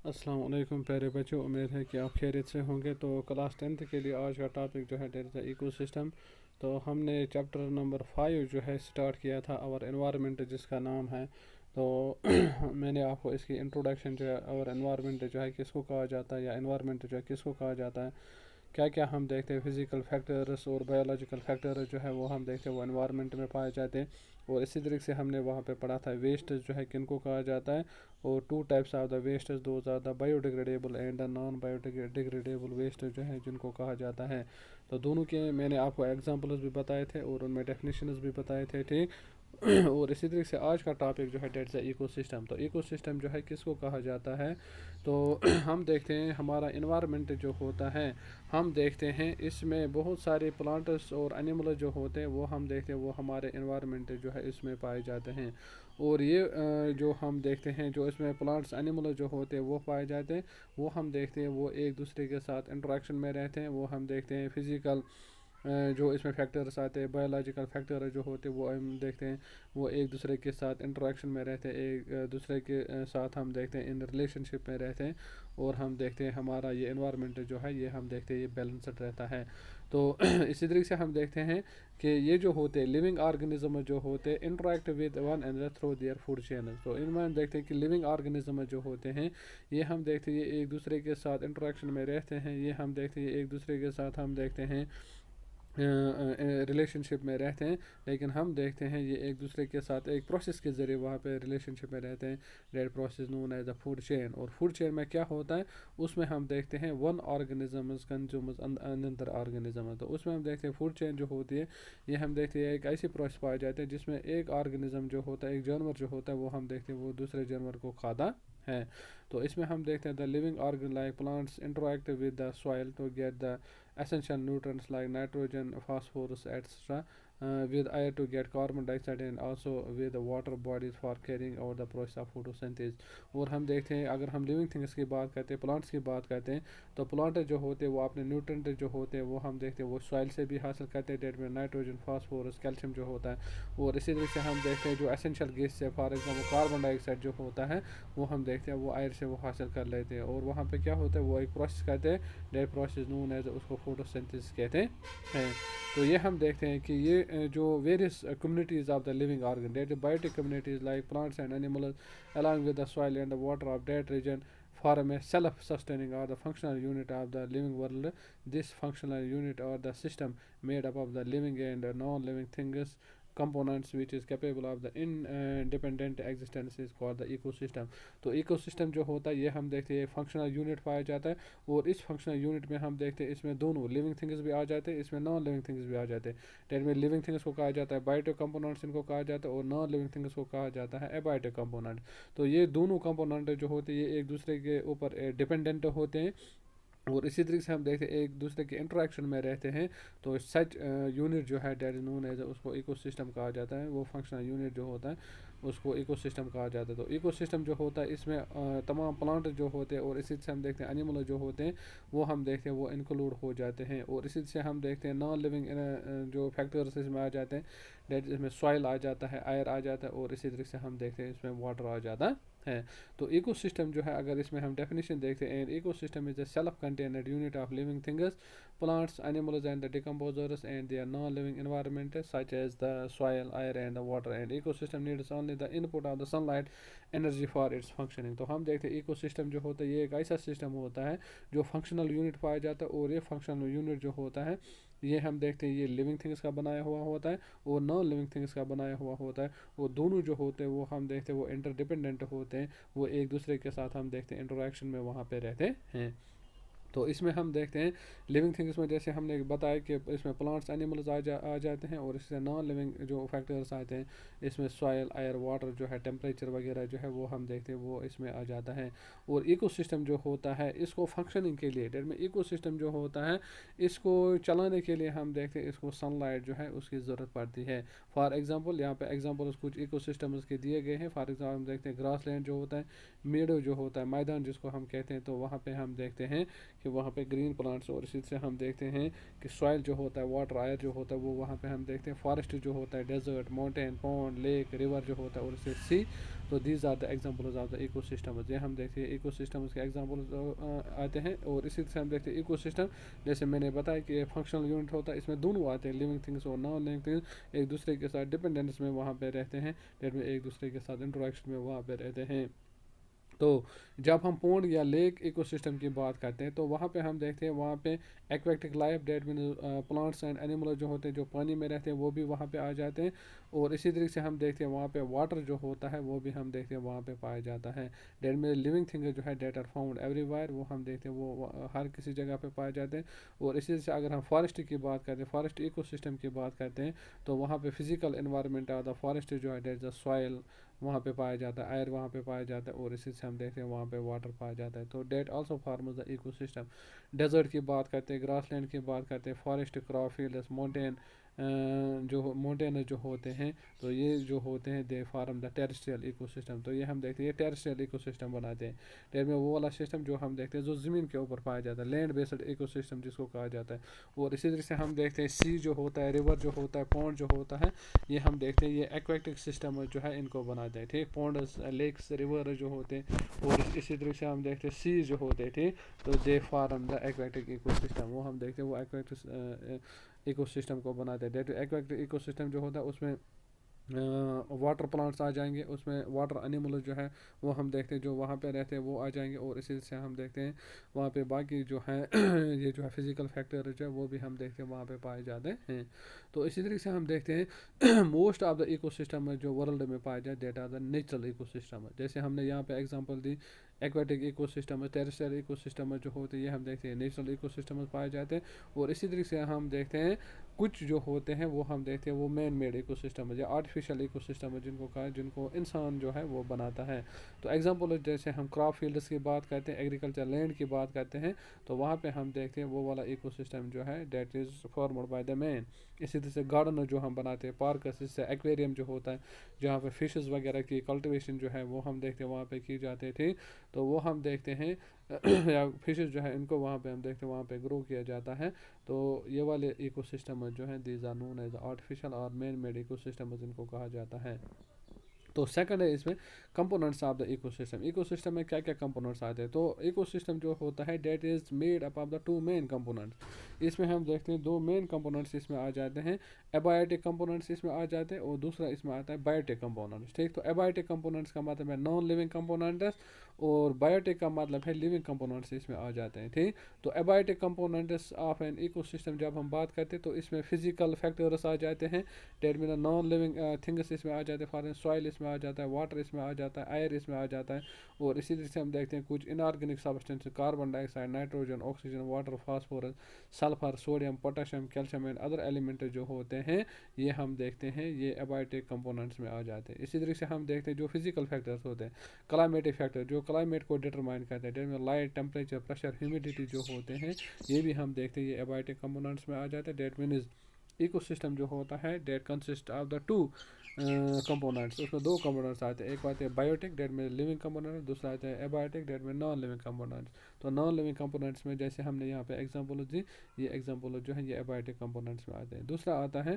السلام علیکم پیارے بچوں، امید ہے کہ آپ خیریت سے ہوں گے۔ تو کلاس 10th کے لیے آج کا ٹاپک جو ہے that is the ecosystem. تو ہم نے چیپٹر نمبر 5 جو ہے سٹارٹ کیا تھا، اور انوائرمنٹ جس کا نام ہے۔ تو میں نے آپ کو اس کی انٹروڈکشن جو ہے، اور انوائرمنٹ جو ہے کس کو کہا جاتا ہے، یا انوائرمنٹ جو ہے کس کو کہا جاتا ہے، کیا کیا ہم دیکھتے ہیں فزیکل فیکٹرز اور بایولوجیکل فیکٹرز جو ہے وہ ہم دیکھتے ہیں وہ انوائرمنٹ میں پائے جاتے ہیں۔ اور اسی طریقے سے ہم نے وہاں پہ پڑھا تھا ویسٹز جو ہے کن کو کہا جاتا ہے، اور two types of the wastes, those are the biodegradable and the non biodegradable waste جو ہے جن کو کہا جاتا ہے۔ تو دونوں کے میں نے آپ کو ایگزامپلز بھی بتائے تھے اور ان میں ڈیفینیشنز بھی بتائے تھے، ٹھیک۔ اور اسی طریقے سے آج کا ٹاپک جو ہے that is the ecosystem. تو ایکو سسٹم جو ہے کس کو کہا جاتا ہے، تو ہم دیکھتے ہیں ہمارا انوائرمنٹ جو ہوتا ہے، ہم دیکھتے ہیں اس میں بہت سارے پلانٹس اور اینیمل جو ہوتے ہیں وہ ہم دیکھتے ہیں وہ ہمارے انوائرمنٹ جو ہے اس میں پائے جاتے ہیں۔ اور یہ جو ہم دیکھتے ہیں جو اس میں پلانٹس اینیمل جو ہوتے ہیں وہ پائے جاتے ہیں، وہ ہم دیکھتے ہیں وہ ایک دوسرے کے ساتھ انٹریکشن میں رہتے ہیں۔ وہ ہم دیکھتے ہیں فزیکل جو اس میں فیکٹرز آتے ہیں، بایولوجیکل فیکٹر جو ہوتے ہیں وہ ہم دیکھتے ہیں وہ ایک دوسرے کے ساتھ انٹریکشن میں رہتے ہیں، ایک دوسرے کے ساتھ ہم دیکھتے ہیں ان ریلیشن شپ میں رہتے ہیں۔ اور ہم دیکھتے ہیں ہمارا یہ انوائرمنٹ جو ہے یہ ہم دیکھتے ہیں یہ بیلنسڈ رہتا ہے۔ تو اسی طریقے سے ہم دیکھتے ہیں کہ یہ جو ہوتے ہیں لیونگ آرگنزم جو ہوتے ہیں interact with one another through their food chain. تو ان میں ہم دیکھتے ہیں کہ لیونگ آرگنزم جو ہوتے ہیں یہ ہم دیکھتے ہیں یہ ایک دوسرے کے ساتھ انٹریکشن میں رہتے ہیں، یہ ہم دیکھتے ہیں ایک دوسرے کے ساتھ ہم دیکھتے ہیں ریلیشن شپ میں رہتے ہیں، لیکن ہم دیکھتے ہیں یہ ایک دوسرے کے ساتھ ایک پروسیس کے ذریعے وہاں پہ ریلیشن شپ میں رہتے ہیں، that process known as the food chain. اور فوڈ چین میں کیا ہوتا ہے، اس میں ہم دیکھتے ہیں ون آرگنزمز کنزیومز اندر آرگنزم۔ تو اس میں ہم دیکھتے ہیں فوڈ چین جو ہوتی ہے یہ ہم دیکھتے ہیں ایک ایسی پروسیس پائے جاتے ہیں جس میں ایک آرگنزم جو ہوتا ہے، ایک جانور جو ہوتا ہے وہ ہم دیکھتے ہیں وہ دوسرے جانور کو کھاتا ہے۔ تو اس میں ہم دیکھتے ہیں the living organ like plants interact with the soil to get the essential nutrients like nitrogen, phosphorus, etc. With air to get carbon dioxide, and also with the water bodies for carrying out the process of photosynthesis۔ اور ہم دیکھتے ہیں اگر ہم living things کی بات کرتے ہیں، پلانٹس کی بات کرتے ہیں، تو پلانٹ جو ہوتے ہیں وہ اپنے نیوٹرنٹ جو ہوتے ہیں وہ ہم دیکھتے ہیں وہ سوائل سے بھی حاصل کرتے ہیں، ڈیٹ میں نائٹروجن، فاسفورس، کیلشیم جو ہوتا ہے۔ اور اسی طریقے سے ہم دیکھتے ہیں جو اسینشیل گیس سے for example carbon dye oxide جو ہوتا ہے وہ ہم دیکھتے ہیں وہ ایئر سے وہ حاصل کر لیتے ہیں، اور وہاں پہ کیا ہوتا ہے وہ ایک پروسیس کرتے ہیں، ڈیٹ پروسیس نون ایز اس کو فوٹوسنتھسس کہتے ہیں۔ تو یہ ہم دیکھتے ہیں کہ یہ جو various communities of the living organ that biotic communities like plants and animals along with the soil and the water of that region form a self-sustaining or the functional unit of the living world. This functional unit or the system made up of the living and non-living things components which is capable of the independent existence is called the ecosystem۔ تو ecosystem جو ہوتا ہے یہ ہم دیکھتے ہیں functional unit پایا جاتا ہے، اور اس فنکشنل یونٹ میں ہم دیکھتے ہیں اس میں دونوں لیونگ تھنگز بھی آ جاتے ہیں، اس میں نان لیونگ تھنگز بھی آ جاتے ہیں۔ ڈیٹ میں لیونگ تھنگز کو کہا جاتا ہے بایوٹک کمپوننٹس ان کو کہا جاتا ہے، اور نان لیونگ تھنگز کو کہا جاتا ہے ایبایوٹک کمپوننٹ۔ تو یہ دونوں کمپوننٹ جو ہوتے ہیں یہ ایک دوسرے کے اوپر ڈپینڈنٹ ہوتے ہیں، اور اسی طریقے سے ہم دیکھتے ہیں ایک دوسرے کے انٹریکشن میں رہتے ہیں۔ تو سچ یونٹ جو ہے دیٹ از نون ایز اس کو ایکو سسٹم کہا جاتا ہے، وہ فنکشنل یونٹ جو ہوتا ہے اس کو ایکو سسٹم کہا جاتا ہے۔ تو ایکو سسٹم جو ہوتا ہے اس میں تمام پلانٹ جو ہوتے ہیں، اور اسی سے ہم دیکھتے ہیں اینیمل جو ہوتے ہیں وہ ہم دیکھتے ہیں وہ انکلوڈ ہو جاتے ہیں، اور اسی سے ہم دیکھتے ہیں نان لیونگ جو فیکٹرز اس میں آ جاتے ہیں، دیٹ اس میں سوائل آ جاتا ہے، ایئر آ جاتا ہے، اور اسی طریقے سے ہم دیکھتے ہیں اس میں واٹر آ جاتا ہے۔ تو ایکو سسٹم جو ہے اگر اس میں ہم ڈیفینیشن دیکھتے ہیں، ecosystem is a self contained unit of living things plants, animals, and the decomposers and their non-living environment such as the soil, air, and the water. And ecosystem needs only the input of the sunlight energy for its functioning۔ تو ہم دیکھتے ہیں ecosystem جو ہوتا ہے یہ ایک ایسا سسٹم ہوتا ہے جو فنکشنل یونٹ پایا جاتا ہے، اور یہ فنکشنل یونٹ جو ہوتا ہے یہ ہم دیکھتے ہیں یہ لیونگ تھنگس کا بنایا ہوا ہوتا ہے اور نان لیونگ تھنگس کا بنایا ہوا ہوتا ہے، اور دونوں جو ہوتے ہیں وہ ہم دیکھتے ہیں وہ انٹر ڈپینڈنٹ ہوتے ہیں، وہ ایک دوسرے کے ساتھ ہم دیکھتے ہیں انٹریکشن میں وہاں پہ رہتے ہیں۔ تو اس میں ہم دیکھتے ہیں لیونگ تھنگس میں جیسے ہم نے بتایا کہ اس میں پلانٹس اینیملز آ جاتے ہیں، اور اس سے نان لیونگ جو فیکٹرز آتے ہیں اس میں سوائل، ایئر، واٹر جو ہے ٹیمپریچر وغیرہ جو ہے وہ ہم دیکھتے ہیں وہ اس میں آ جاتا ہے۔ اور ایکو سسٹم جو ہوتا ہے اس کو فنکشننگ کے لیے ڈیٹ میں ایکو سسٹم جو ہوتا ہے اس کو چلانے کے لیے ہم دیکھتے ہیں اس کو سن لائٹ جو ہے اس کی ضرورت پڑتی ہے۔ فار ایگزامپل یہاں پہ ایگزامپلس کچھ ایکو سسٹمز کے دیے گئے ہیں، فار ایگزامپل ہم دیکھتے ہیں گراس لینڈ جو ہوتا ہے، میڈو جو ہوتا ہے میدان جس کو ہم کہتے ہیں، تو وہاں پہ ہم دیکھتے ہیں کہ وہاں پہ گرین پلانٹس، اور اسی سے ہم دیکھتے ہیں کہ سوائل جو ہوتا ہے، واٹر، ایئر جو ہوتا ہے وہ وہاں پہ ہم دیکھتے ہیں، فارسٹ جو ہوتا ہے، desert, mountain, pond, lake, river جو ہوتا ہے، اور اسے سی، تو these are the examples of the ecosystems. یہ ہم دیکھتے ہیں ایکو سسٹمز کے ایگزامپلز آتے ہیں. اور اسی طرح ہم دیکھتے ہیں ایکو سسٹم جیسے میں نے بتایا کہ فنکشنل یونٹ ہوتا ہے, اس میں دونوں آتے ہیں, لیونگ تھنگس اور نان لیونگ تھنگس ایک دوسرے کے ساتھ ڈپینڈنس میں وہاں پہ رہتے ہیں, ڈیٹ میں ایک دوسرے کے ساتھ انٹریکشن میں وہاں پہ رہتے ہیں. تو جب ہم پونڈ یا لیک ایکو سسٹم کی بات کرتے ہیں تو وہاں پہ ہم دیکھتے ہیں وہاں پہ aquatic life that means plants and animal جو ہوتے ہیں جو پانی میں رہتے ہیں وہ بھی وہاں پہ آ جاتے ہیں. اور اسی طریقے سے ہم دیکھتے ہیں وہاں پہ واٹر جو ہوتا ہے وہ بھی ہم دیکھتے ہیں وہاں پہ پایا جاتا ہے. ڈیٹ میں لیونگ تھنگ جو ہے that are found everywhere, وہ ہم دیکھتے ہیں وہ ہر کسی جگہ پہ پائے جاتے ہیں. اور اسی طرح سے اگر ہم فارسٹ کی بات کرتے ہیں, فارسٹ ایکو سسٹم کی بات کرتے ہیں, تو وہاں پہ physical environment of the forest جو ہے ڈیٹ دا سوائل وہاں پہ پایا جاتا ہے, ایئر وہاں پہ پایا جاتا ہے, اور اسی سے ہم دیکھتے ہیں وہاں پہ واٹر پایا جاتا ہے. تو ڈیٹ آلسو فارمز دا ایکو سسٹم. ڈیزرٹ کی بات کرتے ہیں, گراس لینڈ کی بات کرتے ہیں, فارسٹ, کراپ فیلڈس, ماؤنٹین جو ماؤنٹینز جو ہوتے ہیں, تو یہ جو ہوتے ہیں they form the terrestrial ecosystem. تو یہ ہم دیکھتے ہیں یہ ٹیرسٹریل ایکو سسٹم بناتے ہیں. ڈیٹ میں وہ والا سسٹم جو ہم دیکھتے ہیں جو زمین کے اوپر پایا جاتا ہے, لینڈ بیسڈ ایکو سسٹم جس کو کہا جاتا ہے. اور اسی طرح سے ہم دیکھتے ہیں سی جو ہوتا ہے, ریور جو ہوتا ہے, پونڈ جو ہوتا ہے, یہ ہم دیکھتے ہیں یہ ایکویٹک سسٹم جو ہے ان کو بناتے ہیں. ٹھیک, پونڈز, لیکس, ریور جو ہوتے ہیں, اور اسی طرح سے ہم دیکھتے ہیں سی جو ہوتے ہیں, ٹھیک, تو they form the aquatic ecosystem. وہ ہم دیکھتے ہیں وہ ایکویٹک ایکو سسٹم کو بناتے ہیں. ڈیٹ ایکویٹک ایکو سسٹم جو ہوتا ہے اس میں واٹر پلانٹس آ جائیں گے, اس میں واٹر انیملز جو ہے وہ ہم دیکھتے ہیں جو وہاں پہ رہتے ہیں وہ آ جائیں گے. اور اسی سے ہم دیکھتے ہیں وہاں پہ باقی جو ہے یہ جو ہے فزیکل فیکٹر جو ہے وہ بھی ہم دیکھتے ہیں وہاں پہ پائے جاتے ہیں. تو اسی طریقے سے ہم دیکھتے ہیں most of the ecosystem جو ورلڈ میں پائے جاتے ہیں that are the natural ecosystem. جیسے ہم نے یہاں پہ example the aquatic ecosystem, terrestrial ecosystem جو ہوتے ہیں یہ ہم دیکھتے ہیں نیچرل ایکو سسٹم پائے جاتے ہیں. اور اسی طریقے سے ہم دیکھتے ہیں کچھ جو ہوتے ہیں وہ ہم دیکھتے ہیں وہ مین میڈ ایکو سسٹم یا آرٹیفیشیل ایکو سسٹم جن کو کہا جن کو انسان جو ہے وہ بناتا ہے. تو ایگزامپل جیسے ہم کراپ فیلڈس کی بات کرتے ہیں, ایگریکلچر لینڈ کی بات کرتے ہیں, تو وہاں پہ ہم دیکھتے ہیں وہ والا ایکو سسٹم جو ہے that is formed by the man. اسی طرح سے گارڈن جو ہم بناتے ہیں, پارکس, اس سے ایکویریم جو ہوتا ہے جہاں پہ فشز وغیرہ کی کلٹیویشن جو ہے وہ ہم دیکھتے ہیں وہاں پہ کی جاتی تھی, تو وہ ہم دیکھتے ہیں یا فشز جو ہے ان کو وہاں پہ ہم دیکھتے ہیں وہاں پہ گرو کیا جاتا ہے. تو یہ والے ایکو سسٹم جو ہیں these are known as artificial اور مین میڈ ایکو سسٹم ان کو کہا جاتا ہے. تو سیکنڈ ہے اس میں components of the ecosystem. Ecosystem میں کیا کیا کمپوننٹس آتے ہیں, تو ایکو سسٹم جو ہوتا ہے that is made up of the two main components. اس میں ہم دیکھتے ہیں دو مین کمپوننٹس اس میں آ جاتے ہیں, ایبایوٹک کمپوننٹس اس میں آ جاتے ہیں, اور دوسرا اس میں آتا ہے بایوٹک کمپوننٹس. ٹھیک, تو ایبایوٹک کمپوننٹس کا مطلب ہے نان لیونگ کمپوننٹس, اور بایوٹک کا مطلب ہے لیونگ کمپوننٹس اس میں آ جاتے ہیں. ٹھیک, تو abiotic components of an ecosystem جب ہم بات کرتے ہیں تو اس میں فزیکل فیکٹرس آ جاتے ہیں, ڈیٹ مین نان لیونگ تھنگس اس میں آ جاتے ہیں, فار سوائل اس میں آ جاتا ہے, واٹر اس میں آ جاتا ہے, ایئر اس میں آ جاتا ہے. اور اسی طرح سے ہم دیکھتے ہیں کچھ inorganic substance, carbon dioxide, nitrogen, oxygen, water, phosphorus, sulphur, sodium, potassium, calcium and other element جو ہوتے ہیں یہ ہم دیکھتے ہیں یہ ایبایوٹک کمپوننٹس میں آ جاتے ہیں. اسی طرح سے ہم دیکھتے ہیں جو فزیکل فیکٹرس ہوتے ہیں, کلائمیٹک فیکٹر جو کلائمیٹ کو ڈٹرمائن کرتے ہیں, لائٹ, ٹیمپریچر, پریشر, ہیومیڈیٹی جو ہوتے ہیں یہ بھی ہم دیکھتے ہیں یہ ایبایوٹک کمپوننٹس میں آ جاتے ہیں. دیٹ مینز ایکو سسٹم جو ہوتا ہے that consist of the two components. اس میں دو کمپوننٹس آتے ہیں, ایک آتے ہیں بایوٹک دیٹ میں لیونگ کمپوننٹ, دوسرا آتا ہے ایبایوٹک دیٹ میں نان لیونگ کمپوننٹس. تو نان لیونگ کمپوننٹس میں جیسے ہم نے یہاں پہ ایگزامپل دی, یہ ایگزامپل جو ہے یہ ایبایوٹک کمپوننٹس میں آتے ہیں. دوسرا آتا ہے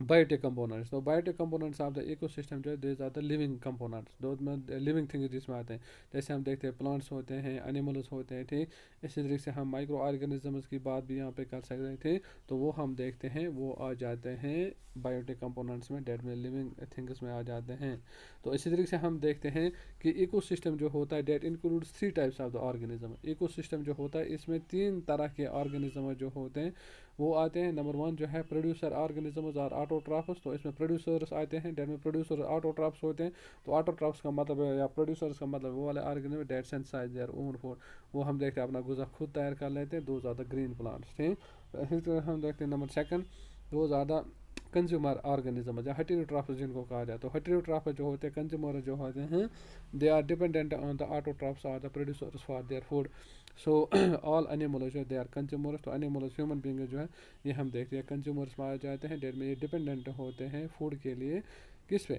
بایوٹک کمپوننٹس. تو biotic components of the ecosystem جو ہے these are the living components, دو میں لیونگ تھنگز جس میں آتے ہیں, جیسے ہم دیکھتے ہیں پلانٹس ہوتے ہیں, انیملس ہوتے ہیں. ٹھیک, اسی طریقے سے ہم مائکرو آرگینزمز کی بات بھی یہاں پہ کر سکتے تھے, تو وہ ہم دیکھتے ہیں وہ آ جاتے ہیں بایوٹک کمپوننٹس میں, ڈیٹ میں لیونگ تھنگس میں آ جاتے ہیں. تو اسی طریقے سے ہم دیکھتے ہیں کہ ایکو سسٹم جو ہوتا ہے that includes 3 types of the organism. Ecosystem جو ہوتا ہے اس میں 3 طرح کے آرگینزم جو ہوتے ہیں وہ آتے ہیں. نمبر 1 جو ہے پروڈیوسر آرگینزمز اور آٹوٹرافس. تو اس میں پروڈیوسرس آتے ہیں, ڈیٹ میں پروڈیوسر آٹوٹرافس ہوتے ہیں. تو آٹوٹرافس کا مطلب ہے یا پروڈیوسرس کا مطلب وہ والے organism that synthesize their own food, وہ ہم دیکھتے ہیں اپنا غذا خود تیار کر لیتے ہیں. Those are the green plants. ٹھیک, اسی طرح ہم دیکھتے ہیں number 2 those are the consumer organism یا ہیٹیروٹرافس جن کو کہا جاتا ہے. تو ہیٹیروٹرافس جو ہوتے ہیں, کنزیومر جو ہوتے ہیں, دے آر ڈیپینڈنٹ آن دا آٹوٹرافس اور دا پروڈیوسرس فار دیئر فوڈ. سو آل انیملز جو دے آر کنزیومرس. تو انیملز ہیومن بینگ جو ہے یہ ہم دیکھتے ہیں کنزیومرس میں آ جاتے ہیں, ڈیٹ میں یہ ڈیپینڈنٹ ہوتے ہیں فوڈ کے لیے کس پہ,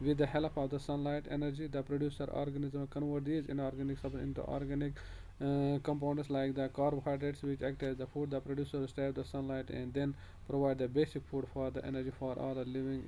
with the help of the sunlight energy. The producer organism convert these inorganic substances into organic compounds like the carbohydrates which act as the food. The producer stab the sunlight and then provide the basic food for the energy for all the living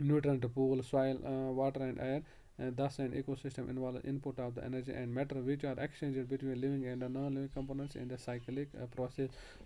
nutrient pool, soil, water and air. Thus an ecosystem involves input of the energy and matter which are exchanged between living and non-living components in the cyclic process।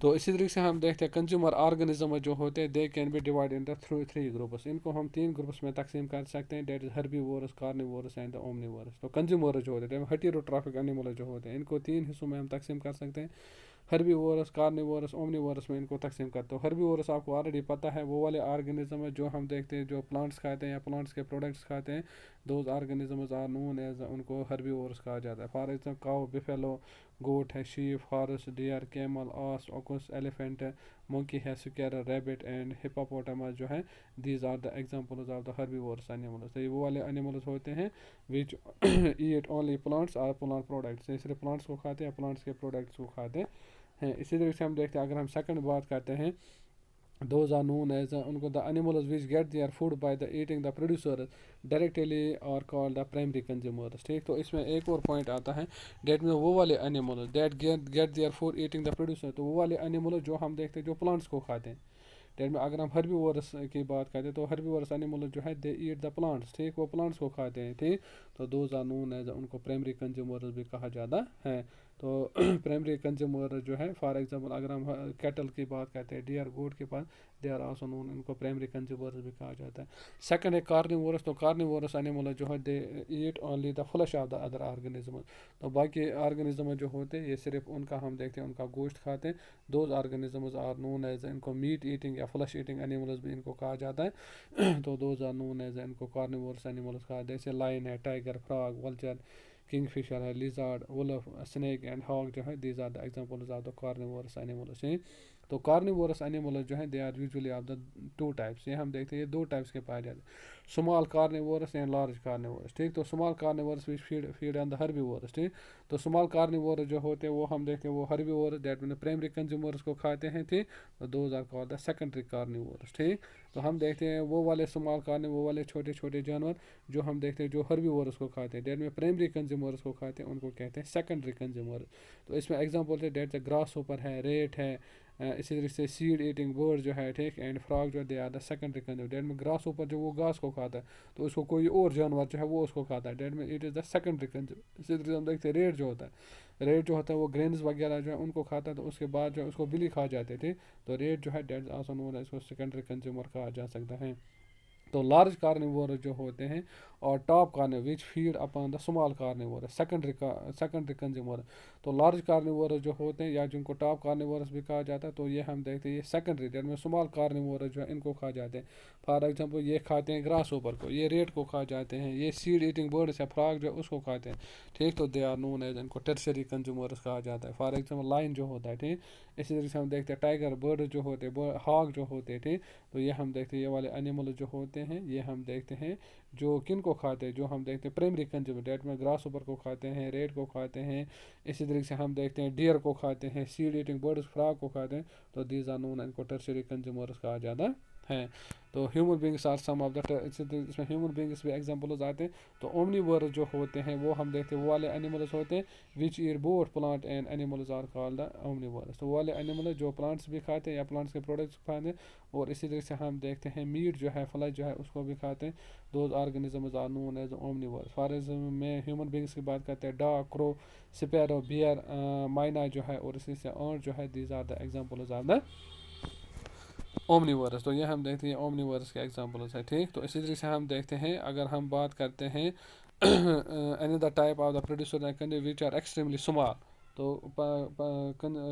تو اسی طریقے سے ہم دیکھتے ہیں consumer organism جو ہوتے ہیں they can be divided into three groups. ان کو ہم 3 گروپس میں تقسیم کر سکتے ہیں. That is herbivores, carnivores and omnivores. تو کنزیومر جو ہوتے ہیں ہیٹیروٹرافک اینیمل جو ہوتے ہیں ان کو 3 حصوں میں ہم تقسیم کر سکتے ہیں. ہربیورس, کارنیورس, اومنیورس میں ان کو تقسیم کرتے ہیں. ہربیورس آپ کو آلریڈی پتہ ہے وہ والے آرگنزم ہے جو ہم دیکھتے ہیں جو پلانٹس کھاتے ہیں یا پلانٹس کے پروڈکٹس کھاتے ہیں. Those organisms are known as, ان کو ہربیورس کہا جاتا ہے. For example cow, buffalo, goat ہے, sheep, horse, deer, camel, ass, ox, elephant, monkey ہے, squirrel, rabbit and hippopotamus جو ہے these are the examples of the herbivores animals. تو یہ وہ والے animals ہوتے ہیں which eat only plants or plant products. یہ صرف plants کو کھاتے ہیں, plants کے products کو کھاتے ہیں. اسی طریقے سے ہم دیکھتے ہیں اگر ہم سیکنڈ بات کرتے ہیں those are known as ان کو the animals which get their food by the eating the producers directly are called the primary consumers. ٹھیک, تو اس میں ایک اور پوائنٹ آتا ہے دیٹ میں وہ والے animals that get their food eating the producer. تو وہ والے animals جو ہم دیکھتے ہیں جو plants کو کھاتے ہیں. دیٹ میں اگر ہم ہربیورس کی بات کرتے ہیں تو ہربیورس animals جو ہے دے ایٹ دا پلانٹس. ٹھیک, وہ پلانٹس کو کھاتے ہیں. ٹھیک, تو دوز آر نون ایز ان کو پرائمری کنزیومرز بھی کہا جاتا ہے. تو پرائمری کنزیومر جو ہے فار ایگزامپل اگر ہم کیٹل کی بات کرتے ہیں, ڈیئر, گوٹ کے پاس دے آر آلسو نون, ان کو پرائمری کنزیومرز بھی کہا جاتا ہے. سیکنڈ ہے کارنیورس. تو کارنیورس اینیمل جو ہے they eat only the flesh of the other organisms. تو باقی آرگنزم جو ہوتے ہیں یہ صرف ان کا ہم دیکھتے ہیں ان کا گوشت کھاتے ہیں. Those organisms are known as, ان کو میٹ ایٹنگ یا فلیش ایٹنگ اینیملز بھی ان کو کہا جاتا ہے. تو دوز آر نون ایز, ان کو کارنیورس اینیملز کہا جاتا ہے. جیسے لائن ہے, ٹائگر, فراگ, ولچر, کنگ فشر ہے, lizard, wolf, snake and hog جو ہے these are the examples of the carnivorous animals. تو کارنیورس اینیملز جو ہیں they are usually of the 2 types. یہ ہم دیکھتے ہیں یہ 2 ٹائپس کے پائے جاتے ہیں, small carnivorous and large carnivorous. ٹھیک, تو اسمال کارنیورس وچ فیڈ آن دا ہربیورس. ٹھیک, تو اسمال کارنیورس جو ہوتے ہیں وہ ہم دیکھتے ہیں وہ herbivores that mean primary consumers کو کھاتے ہیں. ٹھیک, تو those are called the secondary carnivores. ٹھیک, تو ہم دیکھتے ہیں وہ والے اسمال وہ والے چھوٹے چھوٹے جانور جو ہم دیکھتے ہیں جو ہربیورس کو کھاتے ہیں دیٹ میں پرائمری کنزیومرس کو کھاتے ہیں ان کو کہتے ہیں سیکنڈری کنزیومر. تو اس میں ایگزامپل ہے دیٹ گراس ہوپر ہے, ریٹ ہے, اسی طریقے سے سیڈ ایٹنگ برڈ جو ہے. ٹھیک, اینڈ فراگ جو ہے they are the secondary consumer. That میں گراس اوپر جو وہ گھاس کو کھاتا ہے تو اس کو کوئی اور جانور جو ہے وہ اس کو کھاتا ہے. دیٹ میں it is the secondary consumer. اسی طریقے سے ہم دیکھتے ہیں ریٹ جو ہوتا ہے, ریٹ جو ہوتا ہے وہ گرینز وغیرہ جو ہے ان کو کھاتا ہے. تو اس کے بعد جو ہے اس کو بلی کھا جاتے تھے. تو ریٹ جو ہے دیٹ آلسو نون ہے, اس کو سیکنڈری کنزیومر کہا جا سکتا ہے. تو لارج کارنیور جو ہوتے ہیں اور top carnivore which feed upon the small carnivore secondary consumer. تو لارج کارنیور جو ہوتے ہیں یا جن کو ٹاپ کارنیورس بھی کہا جاتا ہے تو یہ ہم دیکھتے ہیں یہ سیکنڈری دیٹ میں اسمال کارنیور جو ہے ان کو کھا جاتے ہیں. فار ایگزامپل یہ کھاتے ہیں گراس اوپر کو, یہ ریٹ کو کھا جاتے ہیں, یہ سیڈ ایٹنگ برڈس یا فراگ جو ہے اس کو کھاتے ہیں. ٹھیک, تو دے آر نون ایز, ان کو ٹرشری کنزیومرس کہا جاتا ہے. فار ایگزامپل لائن جو ہوتا ہے. ٹھیک, اسی طریقے سے ہم دیکھتے ہیں ٹائگر, برڈ جو ہوتے ہیں, ہاگ جو ہوتے ہیں. ٹھیک, تو یہ ہم دیکھتے ہیں یہ والے اینیمل جو ہوتے ہیں یہ ہم دیکھتے ہیں جو کن کو کھاتے ہیں, جو ہم دیکھتے ہیں پرائمری کنزیومر ڈیٹ میں گراس اوپر کو کھاتے ہیں, ریٹ کو کھاتے ہیں. اسی طریقے سے ہم دیکھتے ہیں ڈیئر کو کھاتے ہیں, سیڈ ایٹنگ برڈس فراگ کو کھاتے ہیں. تو دیز آر نون, ان کو ٹرشری کنزیومرس کہا جاتا ہے. تو human beings are some of the, اس میں ہیومن بینگس بھی ایگزامپلز آتے ہیں. تو اومنیورس جو ہوتے ہیں وہ ہم دیکھتے ہیں وہ والے اینیملز ہوتے ہیں which eat both plant and animals are called the omnivores. تو وہ والے اینیملز جو پلانٹس بھی کھاتے ہیں یا پلانٹس کے پروڈکٹس کھاتے ہیں. اور اسی طریقے سے ہم دیکھتے ہیں میٹ جو ہے, فلیش جو ہے اس کو بھی کھاتے ہیں. Those organisms are known as omnivores. For example میں ہیومن بینگس کی بات کرتے ہیں ڈاگ, کرو, سپیرو, بیئر, مائنا جو ہے اور اسی سے اونٹ جو ہے these are the examples of the omnivores. تو یہ ہم دیکھتے ہیں اومنیورس کے ایگزامپلز ہے. ٹھیک, تو اسی طریقے سے ہم دیکھتے ہیں اگر ہم بات کرتے ہیں another type of the producer which are extremely small. تو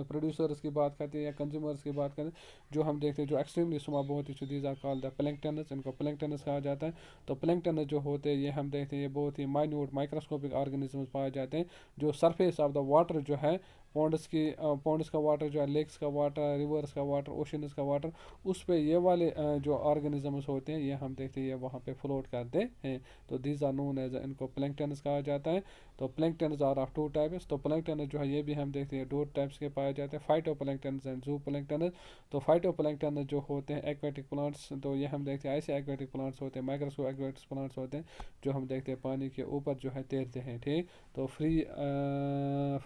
پروڈیوسرس کی بات کرتے ہیں یا کنزیومرس کی بات کرتے ہیں جو ہم دیکھتے ہیں جو ایکسٹریملی اسمال بہت ہی دیز آر کالڈ دا پلینکٹنس. ان کو پلینکٹنس کہا جاتا ہے. تو پلینکٹنس جو ہوتے ہیں یہ ہم دیکھتے ہیں یہ بہت ہی مائنیوٹ مائکروسکوپک آرگنزمز پائے جاتے ہیں جو سرفیس آف دا واٹر جو ہے پونڈس کا واٹر جو ہے, لیکس کا واٹر, ریورس کا واٹر, اوشنز کا واٹر, اس پہ یہ والے جو آرگنزمز ہوتے ہیں یہ ہم دیکھتے ہیں یہ وہاں پہ فلوٹ کرتے ہیں. تو دیز آر نون ایز, ان کو پلینکٹنس کہا جاتا ہے. تو پلینکٹنز آر آف 2 ٹائپس. تو پلینکٹنز جو ہے یہ بھی ہم دیکھتے ہیں 2 ٹائپس کے پائے جاتے ہیں, فائٹو پلینکٹنز اینڈ زو پلینکٹنز. تو فائٹو پلینکٹنز جو ہوتے ہیں ایکویٹک پلانٹس, تو یہ ہم دیکھتے ہیں ایسے ایکویٹک پلانٹس ہوتے ہیں, مائکروسکوپ ایکویٹک پلانٹس ہوتے ہیں جو ہم دیکھتے ہیں پانی کے اوپر جو ہے تیرتے ہیں. ٹھیک, تو فری